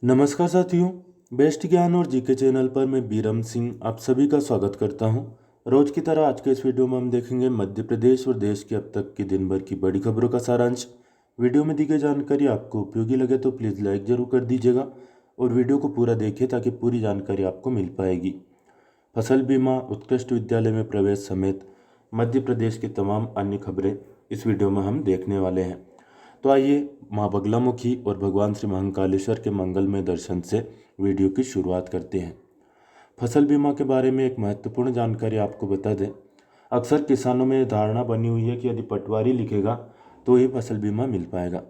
नमस्कार साथियों। बेस्ट ज्ञान और जीके चैनल पर मैं बीरम सिंह आप सभी का स्वागत करता हूं। रोज की तरह आज के इस वीडियो में हम देखेंगे मध्य प्रदेश और देश की अब तक की दिन भर की बड़ी खबरों का सारांश। वीडियो में दी गई जानकारी आपको उपयोगी लगे तो प्लीज़ लाइक ज़रूर कर दीजिएगा और वीडियो को पूरा देखिए ताकि पूरी जानकारी आपको मिल पाएगी। फसल बीमा, उत्कृष्ट विद्यालय में प्रवेश समेत मध्य प्रदेश की तमाम अन्य खबरें इस वीडियो में हम देखने वाले हैं। तो आइए माँ बगलामुखी और भगवान श्री महाकालेश्वर के मंगलमय दर्शन से वीडियो की शुरुआत करते हैं। फसल बीमा के बारे में एक महत्वपूर्ण जानकारी आपको बता दें। अक्सर किसानों में धारणा बनी हुई है कि यदि पटवारी लिखेगा तो ही फसल बीमा मिल पाएगा,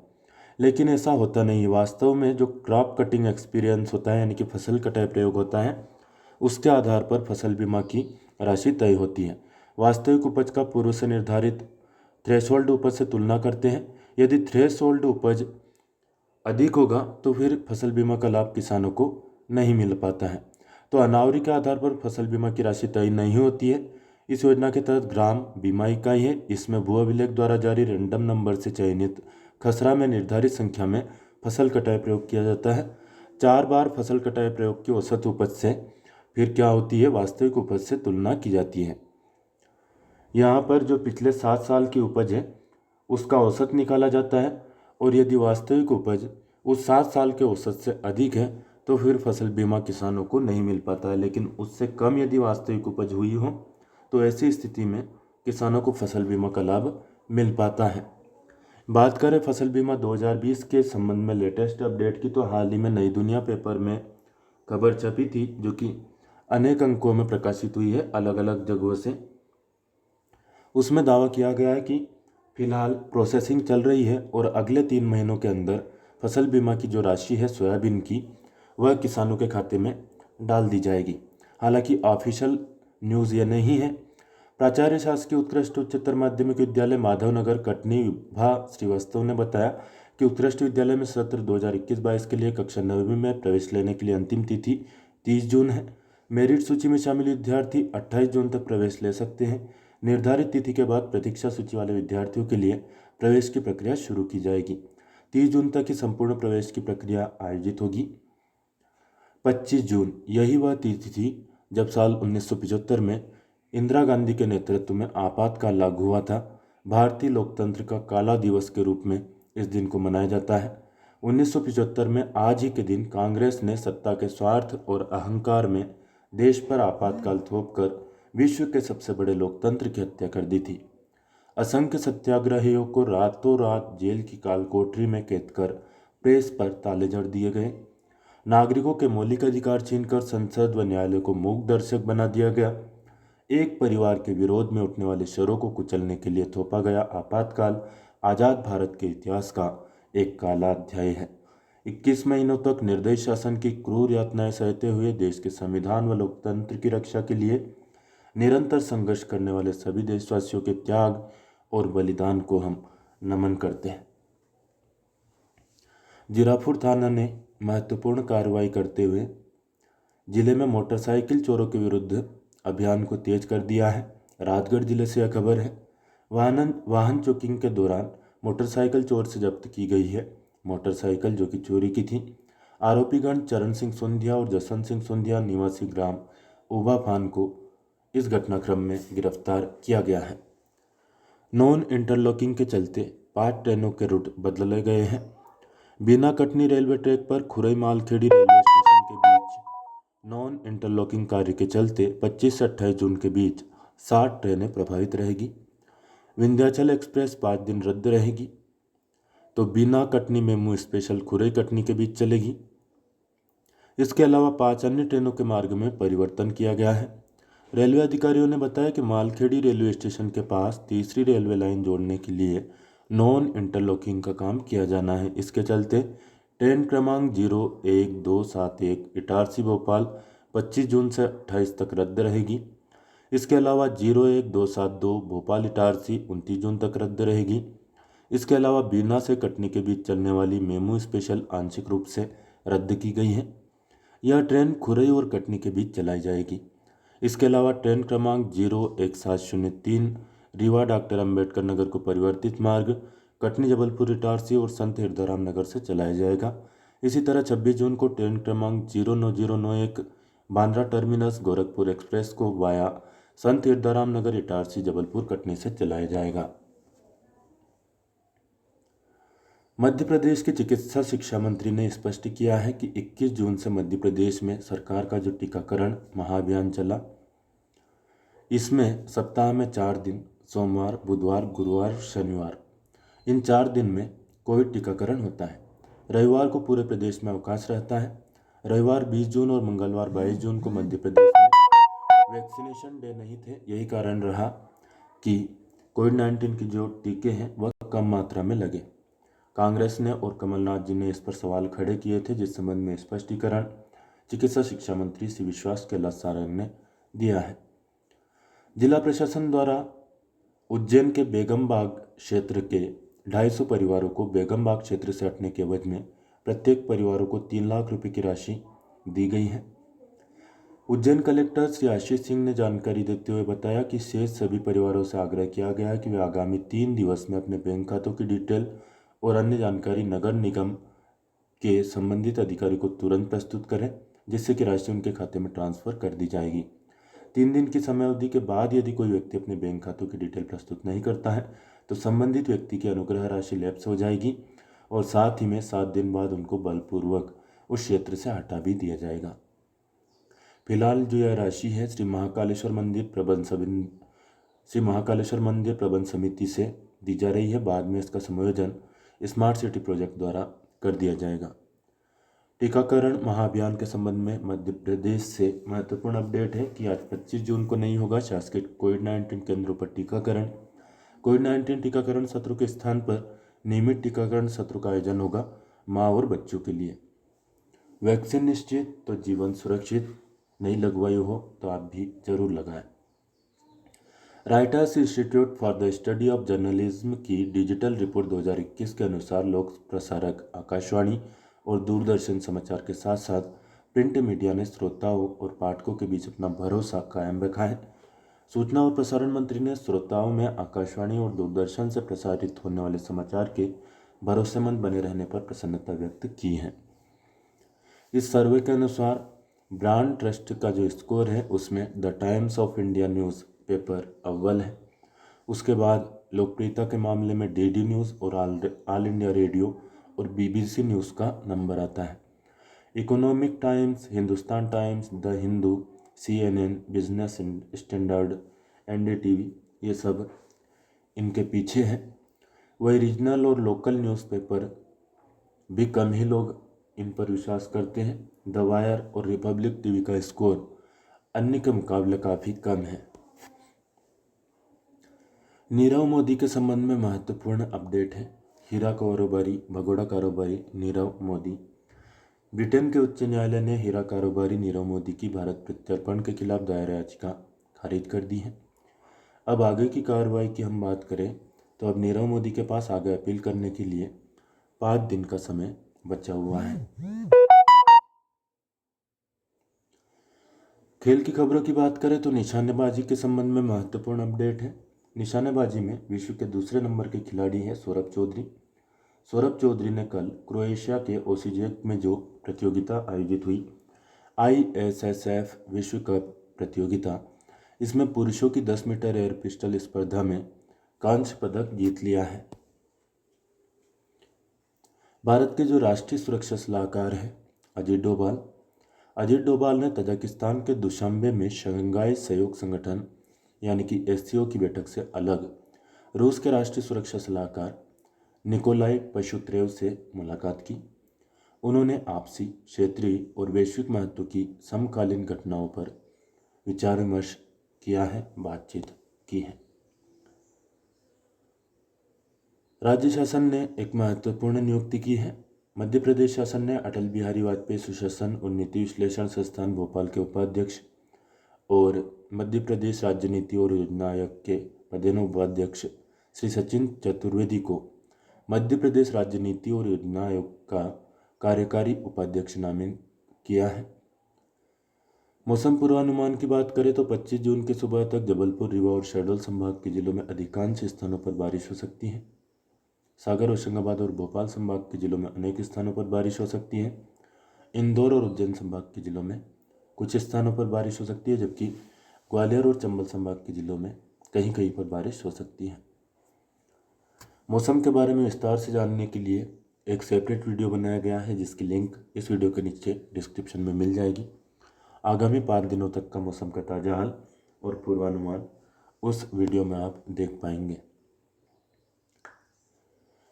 लेकिन ऐसा होता नहीं है। वास्तव में जो क्रॉप कटिंग एक्सपीरियंस होता है, यानी कि फसल कटाई प्रयोग होता है, उसके आधार पर फसल बीमा की राशि तय होती है। वास्तविक उपज का पूर्व से निर्धारित थ्रेशोल्ड उपज से तुलना करते हैं। यदि थ्रेशोल्ड उपज अधिक होगा तो फिर फसल बीमा का लाभ किसानों को नहीं मिल पाता है। तो अनावरी के आधार पर फसल बीमा की राशि तय नहीं होती है। इस योजना के तहत ग्राम बीमा इकाई है। इसमें भू अभिलेख द्वारा जारी रैंडम नंबर से चयनित खसरा में निर्धारित संख्या में फसल कटाई प्रयोग किया जाता है। 4 बार फसल कटाई प्रयोग की औसत उपज से फिर क्या होती है, वास्तविक उपज से तुलना की जाती है। यहाँ पर जो पिछले 7 साल की उपज है उसका औसत निकाला जाता है, और यदि वास्तविक उपज उस 7 साल के औसत से अधिक है तो फिर फसल बीमा किसानों को नहीं मिल पाता है। लेकिन उससे कम यदि वास्तविक उपज हुई हो तो ऐसी स्थिति में किसानों को फसल बीमा का लाभ मिल पाता है। बात करें फसल बीमा 2020 के संबंध में लेटेस्ट अपडेट की, तो हाल ही में नई दुनिया पेपर में खबर छपी थी जो कि अनेक अंकों में प्रकाशित हुई है अलग अलग जगहों से। उसमें दावा किया गया है कि फिलहाल प्रोसेसिंग चल रही है और अगले 3 महीनों के अंदर फसल बीमा की जो राशि है सोयाबीन की, वह किसानों के खाते में डाल दी जाएगी। हालांकि ऑफिशियल न्यूज़ ये नहीं है। प्राचार्य शासकीय उत्कृष्ट उच्चतर माध्यमिक विद्यालय माधवनगर कटनी विभा श्रीवास्तव ने बताया कि उत्कृष्ट विद्यालय में सत्र 2021-22 के लिए कक्षा 9वीं में प्रवेश लेने के लिए अंतिम तिथि 30 जून है। मेरिट सूची में शामिल विद्यार्थी 28 जून तक प्रवेश ले सकते हैं। निर्धारित तिथि के बाद प्रतीक्षा सूची वाले विद्यार्थियों के लिए प्रवेश की प्रक्रिया शुरू की जाएगी। 30 जून तक ही संपूर्ण प्रवेश की प्रक्रिया आयोजित होगी। 25 जून यही वह तिथि थी जब साल 1975 में इंदिरा गांधी के नेतृत्व में आपातकाल लागू हुआ था। भारतीय लोकतंत्र का काला दिवस के रूप में इस दिन को मनाया जाता है। 1975 में आज ही के दिन कांग्रेस ने सत्ता के स्वार्थ और अहंकार में देश पर आपातकाल थोपकर विश्व के सबसे बड़े लोकतंत्र की हत्या कर दी थी। असंख्य सत्याग्रहियों को रातों रात जेल की काल कोठरी में कैद कर प्रेस पर ताले जड़ दिए गए। नागरिकों के मौलिक अधिकार छीनकर संसद व न्यायालय को मूक दर्शक बना दिया गया। एक परिवार के विरोध में उठने वाले शरों को कुचलने के लिए थोपा गया आपातकाल आज़ाद भारत के इतिहास का एक काला अध्याय है। 21 महीनों तक निर्दयी शासन की क्रूर यातनाएं सहते हुए देश के संविधान व लोकतंत्र की रक्षा के लिए निरंतर संघर्ष करने वाले सभी देशवासियों के त्याग और बलिदान को हम नमन करते हैं। जीरापुर थाना ने महत्वपूर्ण कार्रवाई करते हुए जिले में मोटरसाइकिल चोरों के विरुद्ध अभियान को तेज कर दिया है। राजगढ़ जिले से यह खबर है। वाहन चेकिंग के दौरान मोटरसाइकिल चोर से जब्त की गई है मोटरसाइकिल जो कि चोरी की थी। आरोपीगण चरण सिंह सोंधिया और जसवंत सिंह सोंधिया निवासी ग्राम उभा फान को इस घटनाक्रम में गिरफ्तार किया गया है। नॉन इंटरलॉकिंग के चलते 5 ट्रेनों के रूट बदले गए हैं। बिना कटनी रेलवे ट्रैक पर खुरई मालखेड़ी रेलवे स्टेशन के बीच नॉन इंटरलॉकिंग कार्य के चलते 25 से 28 जून के बीच 60 ट्रेनें प्रभावित रहेगी। विंध्याचल एक्सप्रेस 5 दिन रद्द रहेगी। तो बिना कटनी मेमू स्पेशल खुरई कटनी के बीच चलेगी। इसके अलावा 5 अन्य ट्रेनों के मार्ग में परिवर्तन किया गया है। रेलवे अधिकारियों ने बताया कि मालखेड़ी रेलवे स्टेशन के पास तीसरी रेलवे लाइन जोड़ने के लिए नॉन इंटरलॉकिंग का काम किया जाना है। इसके चलते ट्रेन क्रमांक 01271 इटारसी भोपाल 25 जून से 28 तक रद्द रहेगी। इसके अलावा 01272 भोपाल इटारसी 29 जून तक रद्द रहेगी। इसके अलावा बीना से कटनी के बीच चलने वाली मेमू स्पेशल आंशिक रूप से रद्द की गई है। यह ट्रेन खुरई और कटनी के बीच चलाई जाएगी। इसके अलावा ट्रेन क्रमांक 01703 रीवा डॉक्टर अंबेडकर नगर को परिवर्तित मार्ग कटनी जबलपुर इटारसी और संत हिरदाराम नगर से चलाया जाएगा। इसी तरह 26 जून को ट्रेन क्रमांक 09091 बांद्रा टर्मिनस गोरखपुर एक्सप्रेस को वाया संत हिरदाराम नगर इटारसी जबलपुर कटनी से चलाया जाएगा। मध्य प्रदेश के चिकित्सा शिक्षा मंत्री ने स्पष्ट किया है कि 21 जून से मध्य प्रदेश में सरकार का जो टीकाकरण महाअभियान चला, इसमें सप्ताह में 4 दिन सोमवार, बुधवार, गुरुवार, शनिवार, इन 4 दिन में कोविड टीकाकरण होता है। रविवार को पूरे प्रदेश में अवकाश रहता है। रविवार 20 जून और मंगलवार 22 जून को मध्य प्रदेश में वैक्सीनेशन डे नहीं थे। यही कारण रहा कि कोविड-19 के जो टीके हैं वह कम मात्रा में लगे। कांग्रेस ने और कमलनाथ जी ने इस पर सवाल खड़े किए थे, जिस संबंध में स्पष्टीकरण चिकित्सा शिक्षा मंत्री श्री विश्वास कैलाश सारंग ने दिया है। जिला प्रशासन द्वारा उज्जैन के बेगमबाग क्षेत्र के 250 परिवारों को बेगमबाग क्षेत्र से हटने के एवज में प्रत्येक परिवारों को 3 लाख रुपए की राशि दी गई है। उज्जैन कलेक्टर श्री आशीष सिंह ने जानकारी देते हुए बताया कि शेष सभी परिवारों से आग्रह किया गया है कि वे आगामी 3 दिवस में अपने बैंक खातों की डिटेल और अन्य जानकारी नगर निगम के संबंधित अधिकारी को तुरंत प्रस्तुत करें, जिससे कि राशि उनके खाते में ट्रांसफर कर दी जाएगी। 3 दिन की समय अवधि के बाद यदि कोई व्यक्ति अपने बैंक खातों की डिटेल प्रस्तुत नहीं करता है तो संबंधित व्यक्ति की अनुग्रह राशि लैप्स हो जाएगी और साथ ही में 7 दिन बाद उनको बलपूर्वक उस क्षेत्र से हटा भी दिया जाएगा। फिलहाल जो यह राशि है श्री महाकालेश्वर मंदिर प्रबंध समिति से दी जा रही है। बाद में इसका समायोजन स्मार्ट सिटी प्रोजेक्ट द्वारा कर दिया जाएगा। टीकाकरण महाअभियान के संबंध में मध्य प्रदेश से महत्वपूर्ण अपडेट है कि आज 25 जून को नहीं होगा शासकीय कोविड-19 केंद्रों पर टीकाकरण। कोविड-19 टीकाकरण सत्रों के स्थान पर नियमित टीकाकरण सत्रों का आयोजन होगा माँ और बच्चों के लिए। वैक्सीन निश्चित तो जीवन सुरक्षित। नहीं लगवाई हो तो आप भी जरूर लगाएं। Writers institute for the study of journalism की डिजिटल रिपोर्ट 2021 के अनुसार लोक प्रसारक आकाशवाणी और दूरदर्शन समाचार के साथ साथ प्रिंट मीडिया ने श्रोताओं और पाठकों के बीच अपना भरोसा कायम रखा है। सूचना और प्रसारण मंत्री ने श्रोताओं में आकाशवाणी और दूरदर्शन से प्रसारित होने वाले समाचार के भरोसेमंद बने रहने पर प्रसन्नता व्यक्त की है। इस सर्वे के अनुसार ब्रांड ट्रस्ट का जो स्कोर है उसमें the times of India news paper अव्वल है। उसके बाद लोकप्रियता के मामले में डीडी न्यूज़ और ऑल इंडिया रेडियो और बीबीसी न्यूज़ का नंबर आता है। Economic times, Hindustan times, the Hindu, CNN, business standard, NDTV ये सब इनके पीछे हैं। वही रीजनल और लोकल न्यूज़पेपर भी कम ही लोग इन पर विश्वास करते हैं। द वायर और रिपब्लिक टीवी का स्कोर अन्य के मुकाबले काफ़ी कम है। नीरव मोदी के संबंध में महत्वपूर्ण अपडेट है। हीरा कारोबारी भगोड़ा कारोबारी नीरव मोदी। ब्रिटेन के उच्च न्यायालय ने हीरा कारोबारी नीरव मोदी की भारत प्रत्यर्पण के खिलाफ दायर याचिका खारिज कर दी है। अब आगे की कार्रवाई की हम बात करें तो अब नीरव मोदी के पास आगे अपील करने के लिए 5 दिन का समय बचा हुआ है। खेल की खबरों की बात करें तो निशानेबाजी के संबंध में महत्वपूर्ण अपडेट है। निशानेबाजी में विश्व के दूसरे नंबर के खिलाड़ी हैं सौरभ चौधरी। सौरभ चौधरी ने कल क्रोएशिया के ओसिजेक में जो प्रतियोगिता आयोजित हुई ISSF विश्व कप प्रतियोगिता, इसमें पुरुषों की 10 मीटर एयर पिस्टल स्पर्धा में कांस्य पदक जीत लिया है। भारत के जो राष्ट्रीय सुरक्षा सलाहकार हैं अजीत डोभाल ने तजाकिस्तान के दुशांबे में शंघाई सहयोग संगठन यानी कि SCO की बैठक से अलग रूस के राष्ट्रीय सुरक्षा सलाहकार निकोलाई पशुत्रेव से मुलाकात की। उन्होंने आपसी, क्षेत्रीय और वैश्विक महत्व की समकालीन घटनाओं पर विचार विमर्श किया है, बातचीत की है। राज्य शासन ने एक महत्वपूर्ण नियुक्ति की है। मध्य प्रदेश शासन ने अटल बिहारी वाजपेयी सुशासन और नीति विश्लेषण संस्थान भोपाल के उपाध्यक्ष और मध्य प्रदेश राज्य नीति और योजना आयोग के पदेन उपाध्यक्ष श्री सचिन चतुर्वेदी को मध्य प्रदेश राज्य नीति और योजना आयोग का कार्यकारी उपाध्यक्ष नामित किया है। मौसम पूर्वानुमान की बात करें तो 25 जून की सुबह तक जबलपुर, रीवा और शहडोल संभाग के जिलों में अधिकांश स्थानों पर बारिश हो सकती है। सागर, होशंगाबाद और भोपाल संभाग के जिलों में अनेक स्थानों पर बारिश हो सकती है। इंदौर और उज्जैन संभाग के जिलों में कुछ स्थानों पर बारिश हो सकती है, जबकि ग्वालियर और चंबल संभाग के जिलों में कहीं कहीं पर बारिश हो सकती है। मौसम के बारे में विस्तार से जानने के लिए एक सेपरेट वीडियो बनाया गया है, जिसकी लिंक इस वीडियो के नीचे डिस्क्रिप्शन में मिल जाएगी। आगामी 5 दिनों तक का मौसम का ताज़ा हाल और पूर्वानुमान उस वीडियो में आप देख पाएंगे।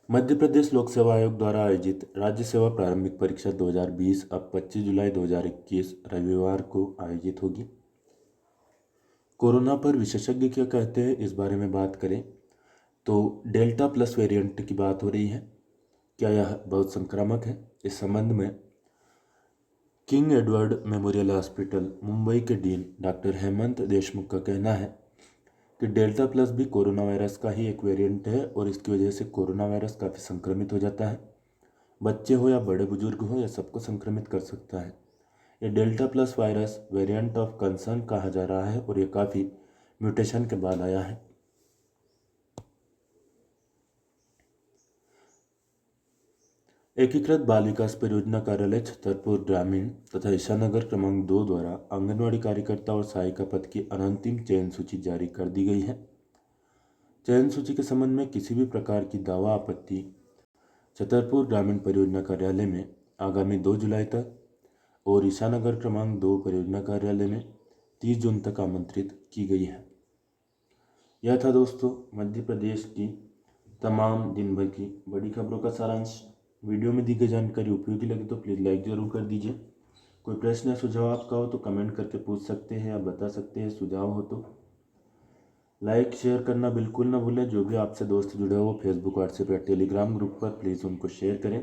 मध्य प्रदेश लोक सेवा आयोग द्वारा आयोजित राज्य सेवा प्रारंभिक परीक्षा 2020 अब 25 जुलाई 2021 रविवार को आयोजित होगी। कोरोना पर विशेषज्ञ क्या कहते हैं, इस बारे में बात करें तो डेल्टा प्लस वेरिएंट की बात हो रही है। क्या यह बहुत संक्रामक है? इस संबंध में king Edward memorial hospital Mumbai के डीन डॉक्टर हेमंत देशमुख का कहना है कि डेल्टा प्लस भी कोरोना वायरस का ही एक वेरिएंट है और इसकी वजह से कोरोना वायरस काफ़ी संक्रमित हो जाता है। बच्चे हो या बड़े बुजुर्ग हो, या सबको संक्रमित कर सकता है। ये delta plus virus variant of concern कहा जा रहा है और ये काफ़ी म्यूटेशन के बाद आया है। एकीकृत बाल विकास परियोजना कार्यालय छतरपुर ग्रामीण तथा ईशानगर क्रमांक 2 द्वारा आंगनवाड़ी कार्यकर्ता और सहायिका पद की अंतिम चयन सूची जारी कर दी गई है। चयन सूची के संबंध में किसी भी प्रकार की दावा आपत्ति छतरपुर ग्रामीण परियोजना कार्यालय में आगामी 2 जुलाई तक और ईशानगर क्रमांक 2 परियोजना कार्यालय में 30 जून तक आमंत्रित की गई है। यह था दोस्तों मध्य प्रदेश की तमाम दिन भर की बड़ी खबरों का सारांश। वीडियो में दी गई जानकारी उपयोगी लगी तो प्लीज़ लाइक ज़रूर कर दीजिए। कोई प्रश्न या सुझाव आपका हो तो कमेंट करके पूछ सकते हैं या बता सकते हैं। सुझाव हो तो लाइक शेयर करना बिल्कुल ना भूलें। जो भी आपसे दोस्त जुड़े हो फेसबुक, व्हाट्सएप या टेलीग्राम ग्रुप पर, प्लीज़ उनको शेयर करें।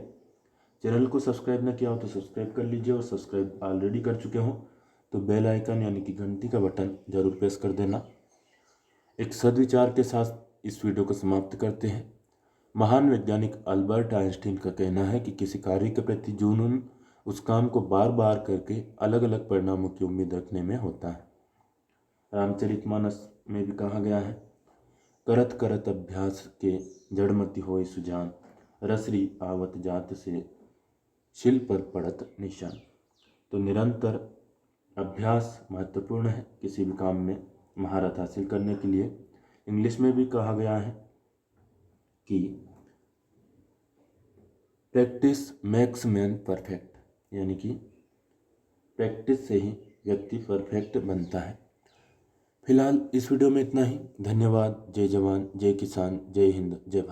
चैनल को सब्सक्राइब ना किया हो तो सब्सक्राइब कर लीजिए, और सब्सक्राइब ऑलरेडी कर चुके हो तो बेल आइकन यानी कि घंटी का बटन ज़रूर प्रेस कर देना। एक सदविचार के साथ इस वीडियो को समाप्त करते हैं। महान वैज्ञानिक अल्बर्ट आइंस्टीन का कहना है कि किसी कार्य के प्रति जुनून उस काम को बार बार करके अलग अलग परिणामों की उम्मीद रखने में होता है। रामचरितमानस में भी कहा गया है, करत करत अभ्यास के जड़मति होय सुजान, रसरी आवत जात से शिल पर पड़त निशान। तो निरंतर अभ्यास महत्वपूर्ण है किसी भी काम में महारत हासिल करने के लिए। इंग्लिश में भी कहा गया है कि प्रैक्टिस मेक्स मैन परफेक्ट, यानी कि प्रैक्टिस से ही व्यक्ति परफेक्ट बनता है। फिलहाल इस वीडियो में इतना ही। धन्यवाद। जय जवान, जय किसान, जय हिंद, जय भारत।